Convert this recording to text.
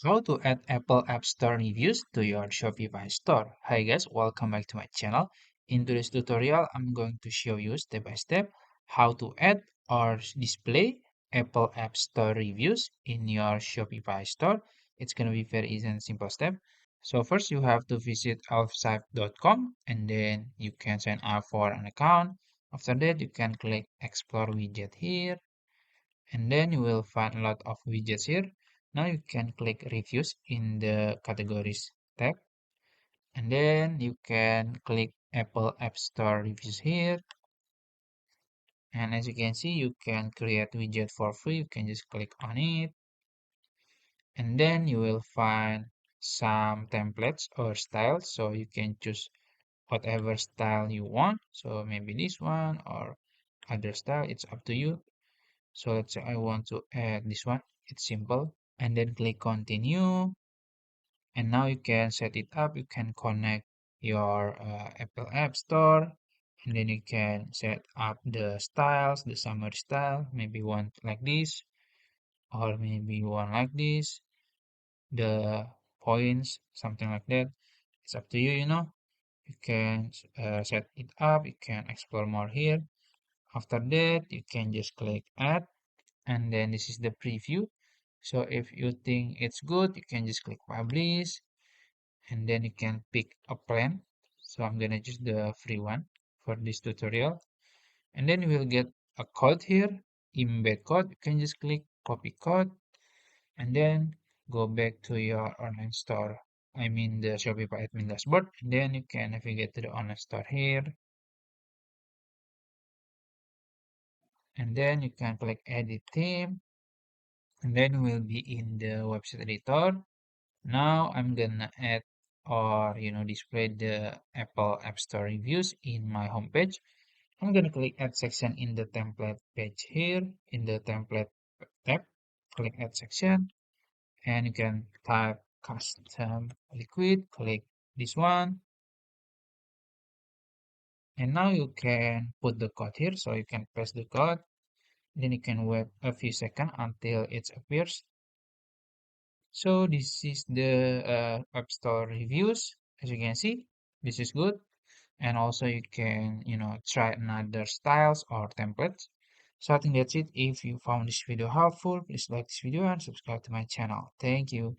How to add Apple App Store reviews to your Shopify store. Hi guys, welcome back to my channel. In today's tutorial, I'm going to show you step by step how to add or display Apple App Store reviews in your Shopify store. It's going to be very easy and simple step. So first you have to visit elfsite.com and then you can sign up for an account. After that, you can click explore widget here and then you will find a lot of widgets here. Now you can click reviews in the categories tab and then you can click Apple App Store reviews here, and as you can see you can create widget for free. You can just click on it and then you will find some templates or styles, so you can choose whatever style you want, so maybe this one or other style, it's up to you. So let's say I want to add this one. It's simple. And then click continue. And now you can set it up. You can connect your Apple App Store. And then you can set up the styles, the summary style. Maybe one like this, or maybe one like this. The points, something like that. It's up to you, you know. You can set it up. You can explore more here. After that, you can just click add, and then this is the preview. So if you think it's good, you can just click publish and then you can pick a plan. So I'm gonna choose the free one for this tutorial, and then you will get a code here, embed code. You can just click copy code and then go back to your online store. I mean the Shopify admin dashboard, and then you can navigate to the online store here, and then you can click edit theme, and then we'll be in the website editor. Now I'm gonna add or display the Apple App Store reviews in my homepage. I'm gonna click add section in the template page here in the template tab. Click add section and you can type custom liquid. Click this one and now you can put the code here. So you can paste the code. Then you can wait a few seconds until it appears. So this is the App Store reviews. As you can see, this is good. And also you can, try another styles or templates. So I think that's it. If you found this video helpful, please like this video and subscribe to my channel. Thank you.